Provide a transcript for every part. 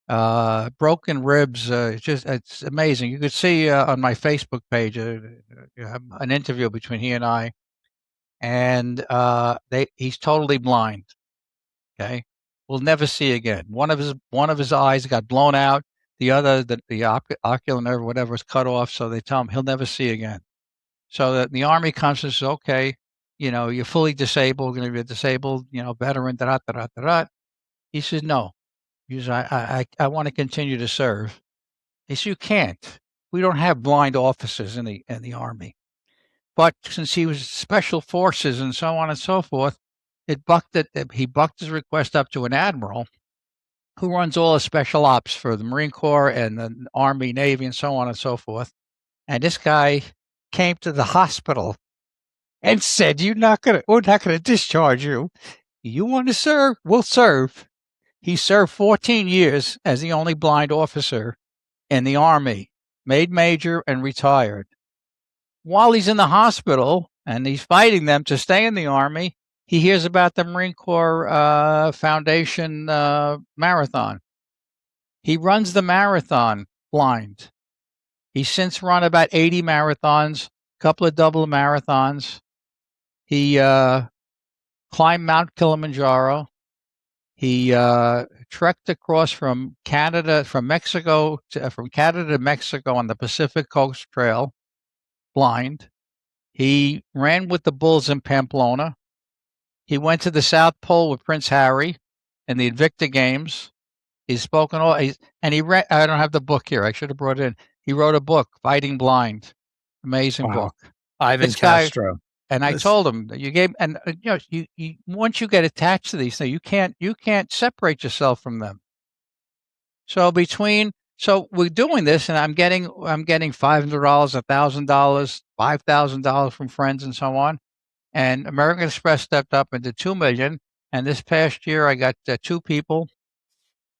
broken ribs. It's amazing. You could see on my Facebook page an interview between he and I, and he's totally blind. Okay, will never see again. One of his eyes got blown out. The other, the ocular nerve, whatever, was cut off. So they tell him he'll never see again. So the army comes and says, okay, you're fully disabled, going to be a disabled, veteran. Da da da da da. He says no. He says I want to continue to serve. He says you can't. We don't have blind officers in the army. But since he was special forces and so on and so forth, he bucked his request up to an admiral who runs all the special ops for the Marine Corps and the Army, Navy, and so on and so forth. And this guy came to the hospital and said, we're not gonna discharge you. You want to serve? We'll serve. He served 14 years as the only blind officer in the Army, made major and retired. While he's in the hospital and he's fighting them to stay in the Army, he hears about the Marine Corps Foundation marathon. He runs the marathon blind. He's since run about 80 marathons, a couple of double marathons. He climbed Mount Kilimanjaro. He trekked across from Canada to Mexico on the Pacific Coast Trail, blind. He ran with the Bulls in Pamplona. He went to the South Pole with Prince Harry in the Invicta Games. He's spoken and he read. I don't have the book here. I should have brought it in. He wrote a book, Fighting Blind. Amazing Wow. book. Ivan This guy, Castro. and I told him that you gave, and you once you get attached to these things, you can't separate yourself from them. So we're doing this, and I'm getting $500, $1,000, $5,000 from friends, and so on. And American Express stepped up into $2 million. And this past year, I got two people.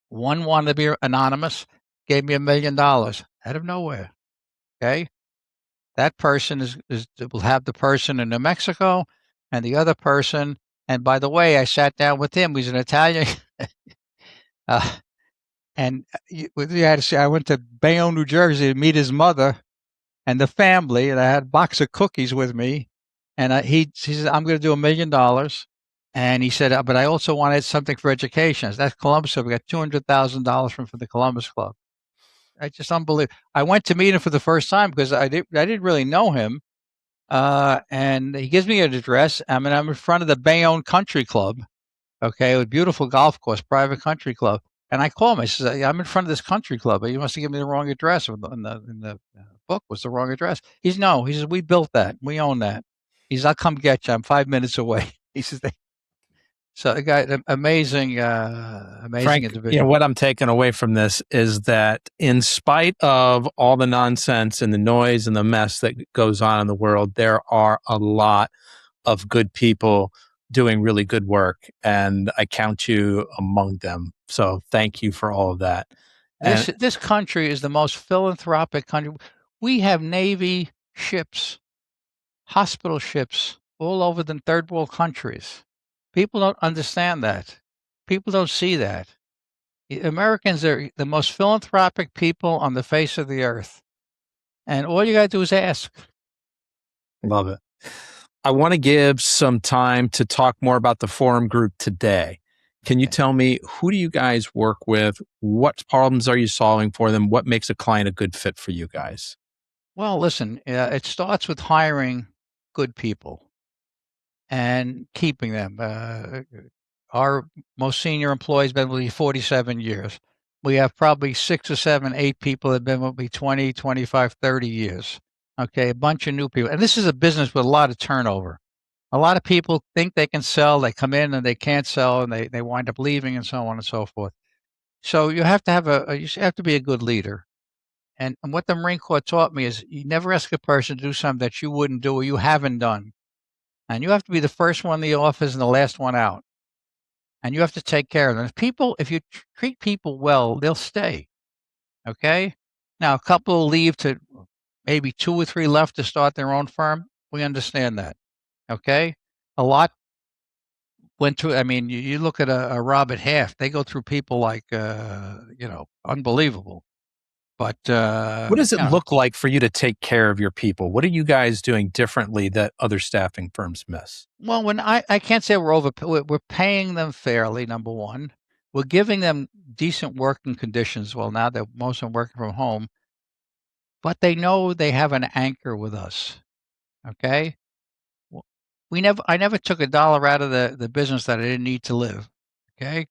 One wanted to be anonymous, gave me $1 million out of nowhere. Okay, that person will have the person in New Mexico, and the other person. And by the way, I sat down with him. He's an Italian. And you had to say, I went to Bayonne, New Jersey to meet his mother and the family, and I had a box of cookies with me. And he said, I'm going to do $1 million. And he said, but I also wanted something for education. That's Columbus. So we got $200,000 from the Columbus Club. I just unbelievable. I went to meet him for the first time because I didn't really know him. And he gives me an address. I'm in front of the Bayonne Country Club. Okay, with beautiful golf course, private country club. And I call him. I said, I'm in front of this country club. He must have given me the wrong address. In the book was the wrong address. He says, we built that. We own that. He says, I'll come get you. I'm 5 minutes away. He says, so the guy, amazing Frank, individual. What I'm taking away from this is that in spite of all the nonsense and the noise and the mess that goes on in the world, there are a lot of good people doing really good work, and I count you among them. So thank you for all of that. This country is the most philanthropic country. We have Navy ships, hospital ships all over the third world countries. People don't understand that. People don't see that. Americans are the most philanthropic people on the face of the earth. And all you got to do is ask. Love it. I want to give some time to talk more about the forum group today. Can you tell me, who do you guys work with? What problems are you solving for them? What makes a client a good fit for you guys? Well, listen, it starts with hiring good people and keeping them. Our most senior employee has been with me 47 years. We have probably 6 or 7, 8 people that have been with me 20, 25, 30 years. Okay, a bunch of new people. And this is a business with a lot of turnover. A lot of people think they can sell. They come in and they can't sell, and they wind up leaving, and so on and so forth. So you have to have you have to be a good leader. And what the Marine Corps taught me is you never ask a person to do something that you wouldn't do or you haven't done. And you have to be the first one in the office and the last one out. And you have to take care of them. If you treat people well, they'll stay. Okay? Now, a couple will leave to maybe 2 or 3 left to start their own firm. We understand that. Okay? A lot went through. I mean, you look at a Robert Half; they go through people like unbelievable. But What does it look like for you to take care of your people? What are you guys doing differently that other staffing firms miss? well, when I can't say we're paying them fairly. Number one, we're giving them decent working conditions. Well, now that most of them working from home, but they know they have an anchor with us. Okay, I never took a dollar out of the business that I didn't need to live. Okay,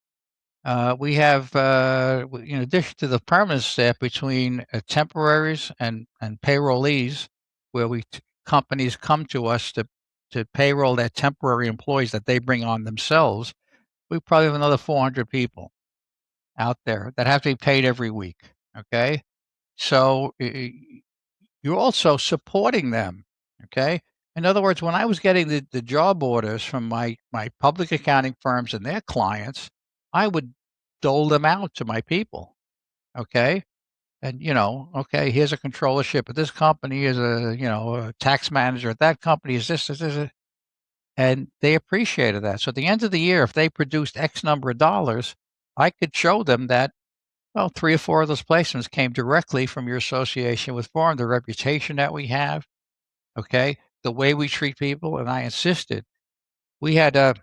we have, in addition to the permanent staff, between temporaries and payrollees, where companies come to us to payroll their temporary employees that they bring on themselves. We probably have another 400 people out there that have to be paid every week. Okay, so you're also supporting them. Okay. In other words, when I was getting the job orders from my public accounting firms and their clients, I would dole them out to my people. Okay. And, okay, here's a controllership at this company, is a tax manager at that company, is this. And they appreciated that. So at the end of the year, if they produced X number of dollars, I could show them that, well, 3 or 4 of those placements came directly from your association with Forum, the reputation that we have, okay, the way we treat people, and I insisted. We had a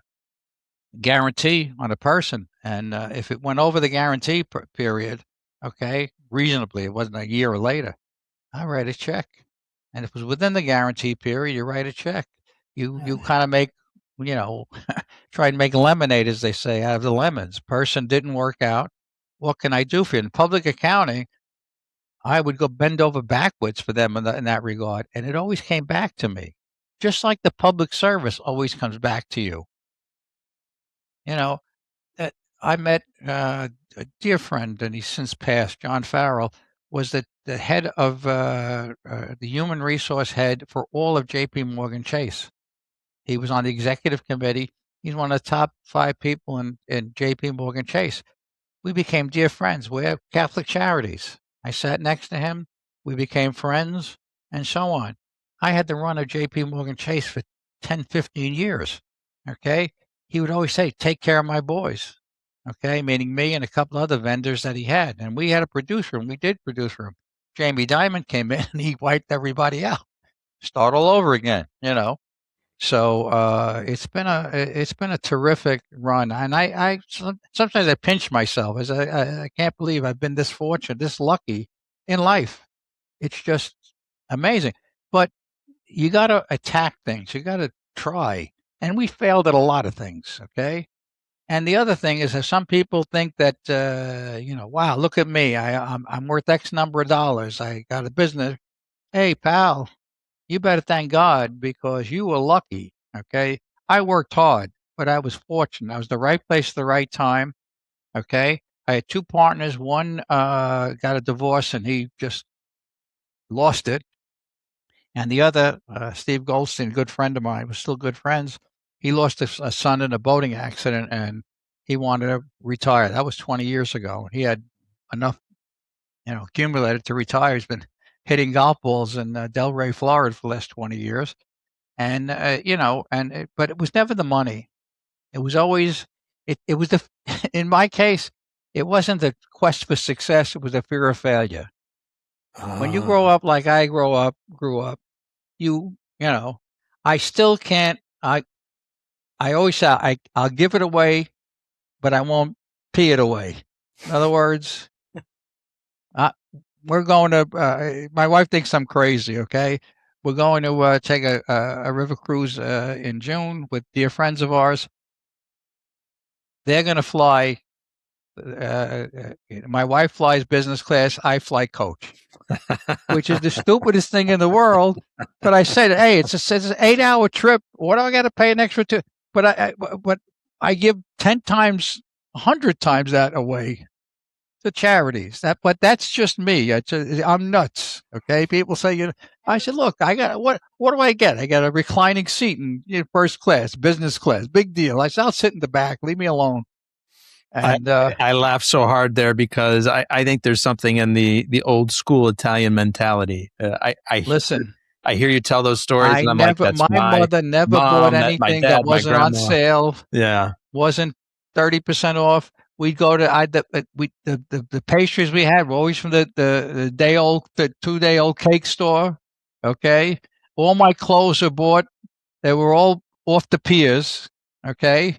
guarantee on a person, and if it went over the guarantee period, okay, reasonably, it wasn't a year or later, I write a check. And if it was within the guarantee period, you write a check. You kind of make, you know, try and make lemonade, as they say, out of the lemons. Person didn't work out. What can I do for you? In public accounting, I would go bend over backwards for them in that regard, and it always came back to me, just like the public service always comes back to you. You know, that I met a dear friend, and he's since passed. John Farrell was the head of the human resource head for all of J.P. Morgan Chase. He was on the executive committee. He's one of the top 5 people in J.P. Morgan Chase. We became dear friends. We're Catholic Charities. I sat next to him. We became friends, and so on. I had the run of J.P. Morgan Chase for 10, 15 years. Okay. He would always say, take care of my boys. Okay. Meaning me and a couple other vendors that he had. And we had a producer, and we did produce for him. Jamie Dimon came in and he wiped everybody out. Start all over again. So it's been a terrific run, and sometimes I pinch myself as I can't believe I've been this fortunate, this lucky in life. It's just amazing. But you got to attack things. You got to try, and we failed at a lot of things. Okay. And the other thing is that some people think that wow, look at me, I'm worth X number of dollars. I got a business. Hey, pal, you better thank God because you were lucky. Okay. I worked hard, but I was fortunate. I was the right place at the right time. Okay. I had 2 partners. One got a divorce and he just lost it. And the other, Steve Goldstein, a good friend of mine, was still good friends. He lost a son in a boating accident and he wanted to retire. That was 20 years ago. He had enough, accumulated to retire. He's been hitting golf balls in Delray, Florida for the last 20 years. And but it was never the money. It was always it was the in my case, it wasn't the quest for success. It was the fear of failure. When you grow up like I grew up, you know, I still can't. I always say I'll give it away, but I won't pee it away. In other words, uh, we're going to. My wife thinks I'm crazy. Okay, we're going to take a river cruise in June with dear friends of ours. They're going to fly. My wife flies business class. I fly coach, which is the stupidest thing in the world. But I said, hey, it's an 8-hour trip. What do I got to pay an extra to? But I give 10 times, 100 times that away to charities. But that's just me. I'm nuts. Okay, people say I said, look, I got what? What do I get? I got a reclining seat in first class, business class, big deal. I said, I'll sit in the back. Leave me alone. And I laugh so hard there because I think there's something in the old school Italian mentality. I listen. I hear you tell those stories, I and I'm like, never, that's my my mother never bought mom, that my anything that dad, my wasn't on grandma. sale, Yeah. wasn't 30% off. We'd go to the pastries we had were always from the day old, the 2 day old cake store. Okay. All my clothes were bought. They were all off the piers. Okay.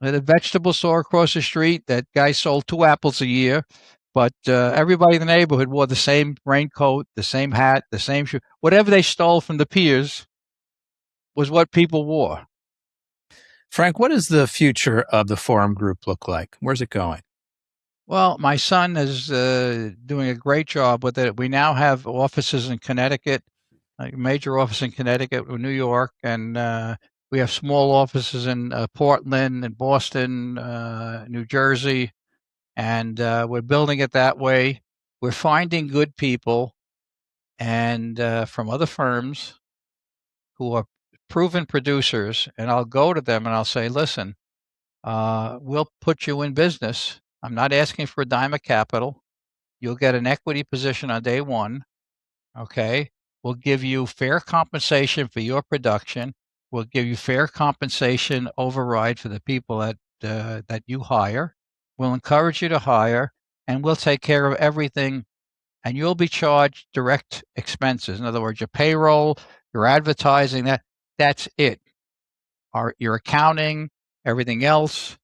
At a vegetable store across the street, that guy sold 2 apples a year. But everybody in the neighborhood wore the same raincoat, the same hat, the same shoe. Whatever they stole from the piers was what people wore. Frank, what does the future of the Forum Group look like? Where's it going? Well, my son is doing a great job with it. We now have offices in Connecticut, a major office in Connecticut, New York, and we have small offices in Portland and Boston, New Jersey, and we're building it that way. We're finding good people and from other firms who are proven producers, and I'll go to them and I'll say, listen, we'll put you in business. I'm not asking for a dime of capital. You'll get an equity position on day one. Okay. We'll give you fair compensation for your production. We'll give you fair compensation override for the people that you hire. We'll encourage you to hire, and we'll take care of everything. And you'll be charged direct expenses. In other words, your payroll, your advertising. That's it. Your accounting, everything else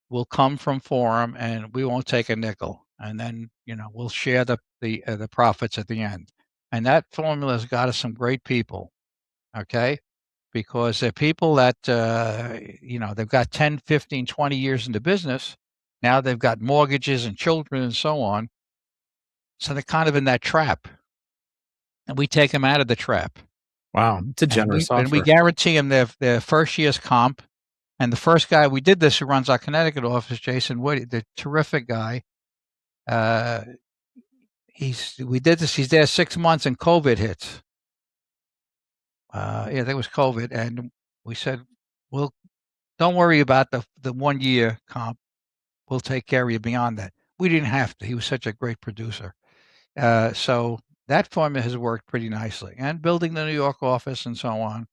will come from Forum, and we won't take a nickel. And then we'll share the profits at the end. And that formula has got us some great people. Okay, because they're people that they've got 10, 15, 20 years into business. Now they've got mortgages and children and so on. So they're kind of in that trap, and we take them out of the trap. Wow, it's a And we generous and we offer. guarantee them their first year's comp. And the first guy we did this, who runs our Connecticut office, Jason Woody, the terrific guy. Uh, we did this. He's there 6 months, and COVID hits. Yeah, that was COVID, and we said, "Well, don't worry about the 1 year comp. We'll take care of you beyond that." We didn't have to. He was such a great producer. So that formula has worked pretty nicely, and building the New York office and so on.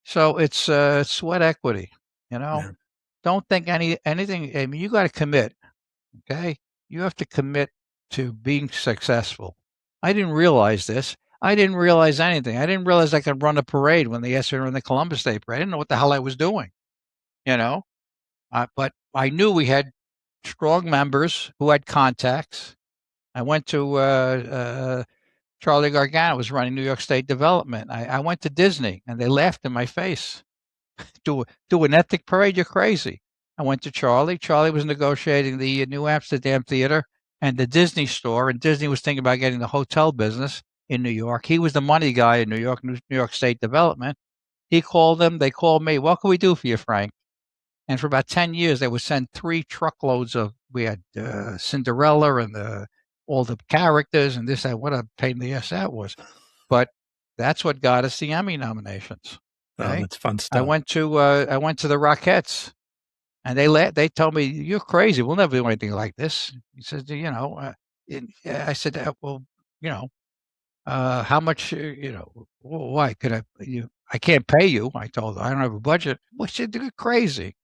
So it's sweat equity. You know, Yeah. don't think anything. I mean, you got to commit. Okay, you have to commit to being successful. I didn't realize this. I didn't realize anything. I didn't realize I could run a parade when they asked me to run the Columbus Day Parade. I didn't know what the hell I was doing. You know, but I knew we had strong members who had contacts. I went to Charlie Gargano was running New York State Development. I went to Disney, and they laughed in my face. Do an ethnic parade? You're crazy. I went to Charlie. Charlie was negotiating the New Amsterdam Theater and the Disney store, and Disney was thinking about getting the hotel business in New York. He was the money guy in New York State Development. He called them. They called me. What can we do for you, Frank? And for about 10 years, they would send 3 truckloads of. We had Cinderella and all the characters and this, that. What a pain in the ass that was. But that's what got us the Emmy nominations. Oh, Okay. that's fun I stuff. went to the Rockettes, and they told me, "You're crazy. We'll never do anything like this." He said, I said, "Well, how much? Why could I? I can't pay you." I told her, "I don't have a budget." Well, she said, "You're crazy."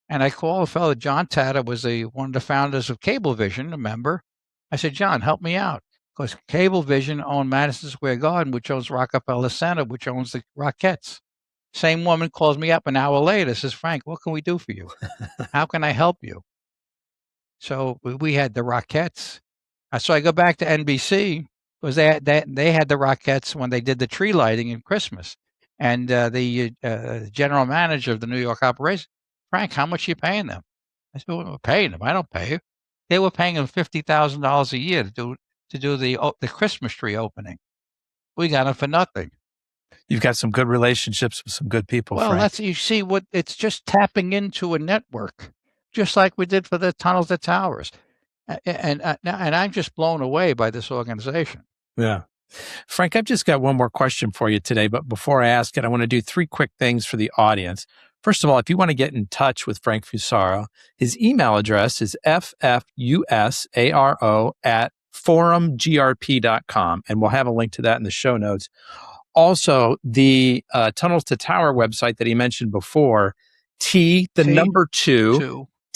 And I called a fellow, John Tata, was one of the founders of Cablevision, a member. I said, "John, help me out." Because Cablevision owned Madison Square Garden, which owns Rockefeller Center, which owns the Rockettes. Same woman calls me up an hour later, says, "Frank, what can we do for you? How can I help you?" So we had the Rockettes. So I go back to NBC because they had the Rockettes when they did the tree lighting in Christmas. And the general manager of the New York operation, "Frank, how much are you paying them?" I said, "Well, we're paying them. I don't pay you." They were paying them $50,000 a year to do the Christmas tree opening. We got them for nothing. You've got some good relationships with some good people, Well, Frank. that's you see what it's just tapping into a network, just like we did for the tunnels to towers, and I'm just blown away by this organization. Yeah. Frank, I've just got one more question for you today, but before I ask it, I want to do 3 quick things for the audience. First of all, if you want to get in touch with Frank Fusaro, his email address is ffusaro@forumgrp.com, and we'll have a link to that in the show notes. also the Tunnels to Tower website that he mentioned before, T, the T number two, two